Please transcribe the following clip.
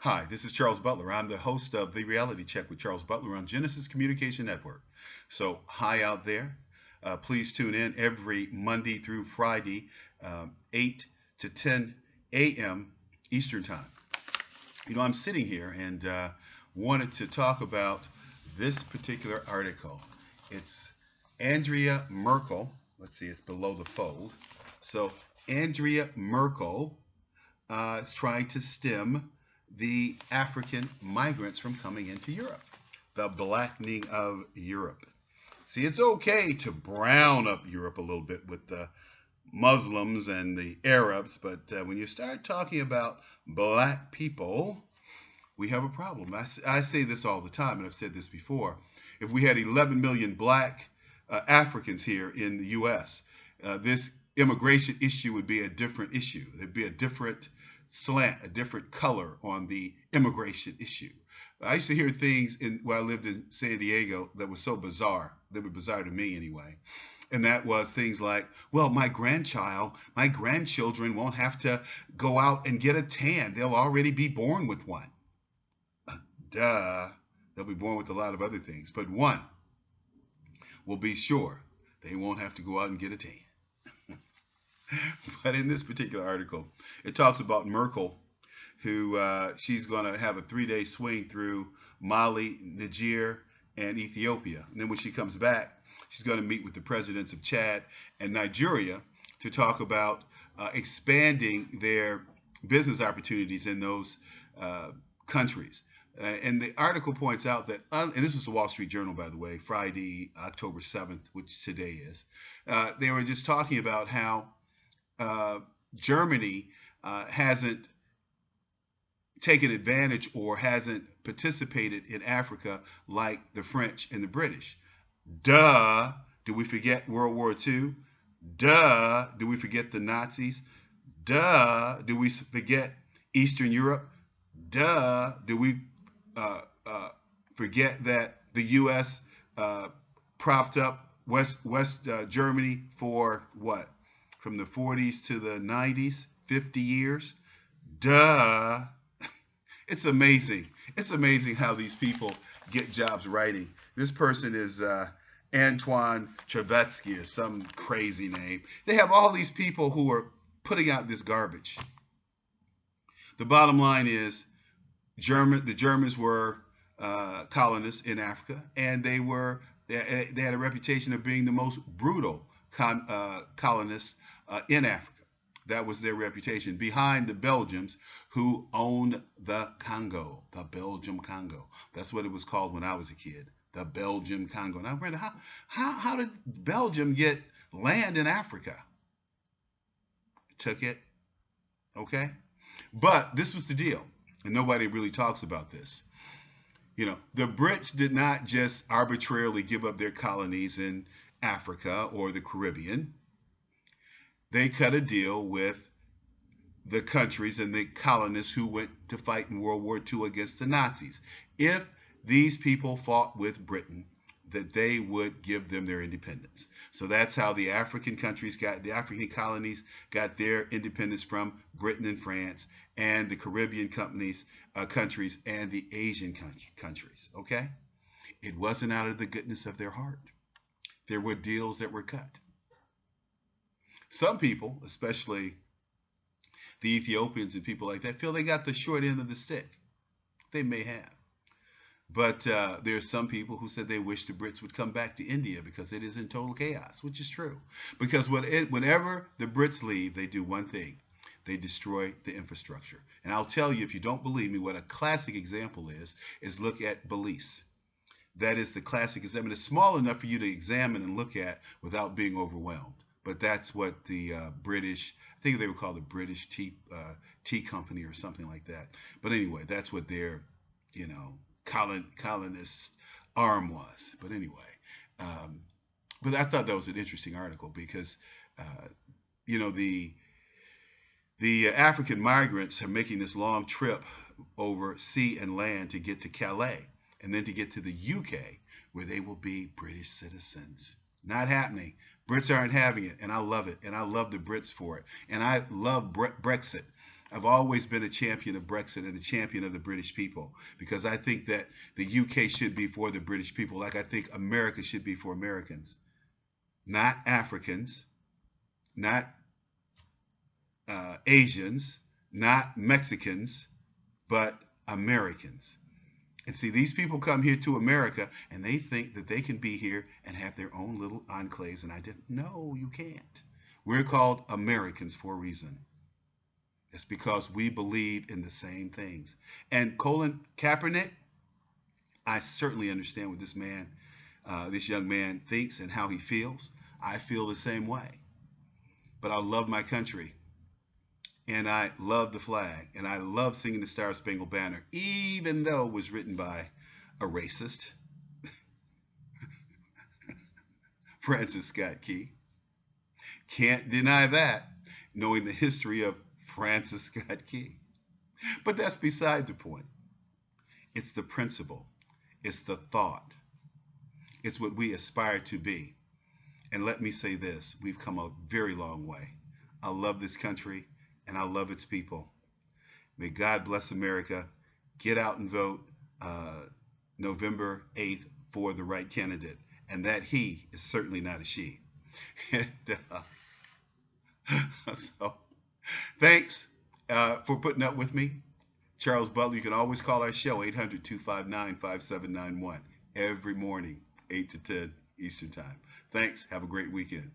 Hi, this is Charles Butler. I'm the host of The Reality Check with Charles Butler on Genesis Communication Network. So, hi out there. Please tune in every Monday through Friday, 8 to 10 a.m. Eastern Time. I'm sitting here and wanted to talk about this particular article. It's Andrea Merkel. Let's see, it's below the fold. So, Andrea Merkel is trying to stem the African migrants from coming into Europe, the blackening of Europe. See, it's okay to brown up Europe a little bit with the Muslims and the Arabs, but when you start talking about black people, we have a problem. I say this all the time, and I've said this before. If we had 11 million black Africans here in the U.S., this immigration issue would be a different issue. There'd be a different slant, a different color on the immigration issue. I used to hear things when I lived in San Diego that were so bizarre. They were bizarre to me anyway. And that was things like, well, my grandchildren won't have to go out and get a tan. They'll already be born with one. Duh. They'll be born with a lot of other things. But one will be sure they won't have to go out and get a tan. But in this particular article, it talks about Merkel, who she's going to have a 3-day swing through Mali, Niger, and Ethiopia. And then when she comes back, she's going to meet with the presidents of Chad and Nigeria to talk about expanding their business opportunities in those countries. And the article points out that, and this was the Wall Street Journal, by the way, Friday, October 7th, which today is. They were just talking about how Germany hasn't taken advantage or hasn't participated in Africa like the French and the British. Duh. Do we forget World War II? Duh. Do we forget the Nazis? Duh. Do we forget Eastern Europe? Duh. Do we forget that the U.S. Propped up West Germany for what? From the 40s to the 90s, 50 years? Duh. It's amazing. It's amazing how these people get jobs writing. This person is Antoine Trevetsky or some crazy name. They have all these people who are putting out this garbage. The bottom line is the Germans were colonists in Africa, and they had a reputation of being the most brutal colonists in Africa. That was their reputation, behind the Belgians who owned the Congo, the Belgium Congo. That's what it was called when I was a kid, the Belgium Congo. And I wondered, how did Belgium get land in Africa? Took it, okay? But this was the deal, and nobody really talks about this. The Brits did not just arbitrarily give up their colonies in Africa or the Caribbean. They cut a deal with the countries and the colonists who went to fight in World War II against the Nazis. If these people fought with Britain, that they would give them their independence. So that's how the African colonies got their independence from Britain and France, and the Caribbean countries and the Asian countries. Okay? It wasn't out of the goodness of their heart. There were deals that were cut. Some people, especially the Ethiopians and people like that, feel they got the short end of the stick. They may have. But there are some people who said they wish the Brits would come back to India because it is in total chaos, which is true. Because whenever the Brits leave, they do one thing. They destroy the infrastructure. And I'll tell you, if you don't believe me, what a classic example is look at Belize. That is the classic example. It's small enough for you to examine and look at without being overwhelmed. But that's what the British, I think they were called the British Tea Company or something like that. But anyway, that's what their, colonist arm was. But anyway, but I thought that was an interesting article because, the African migrants are making this long trip over sea and land to get to Calais and then to get to the UK where they will be British citizens. Not happening. Brits aren't having it, and I love it, and I love the Brits for it, and I love Brexit. I've always been a champion of Brexit and a champion of the British people, because I think that the UK should be for the British people, like I think America should be for Americans, not Africans, not Asians, not Mexicans, but Americans. And see, these people come here to America and they think that they can be here and have their own little enclaves. And I didn't. No, you can't. We're called Americans for a reason. It's because we believe in the same things. And Colin Kaepernick, I certainly understand what this young man thinks and how he feels. I feel the same way. But I love my country. And I love the flag, and I love singing the Star Spangled Banner, even though it was written by a racist, Francis Scott Key. Can't deny that, knowing the history of Francis Scott Key. But that's beside the point. It's the principle. It's the thought. It's what we aspire to be. And let me say this, we've come a very long way. I love this country, and I love its people. May God bless America. Get out and vote November 8th for the right candidate. And that he is certainly not a she. So, thanks for putting up with me. Charles Butler, you can always call our show, 800-259-5791, every morning, 8 to 10 Eastern Time. Thanks. Have a great weekend.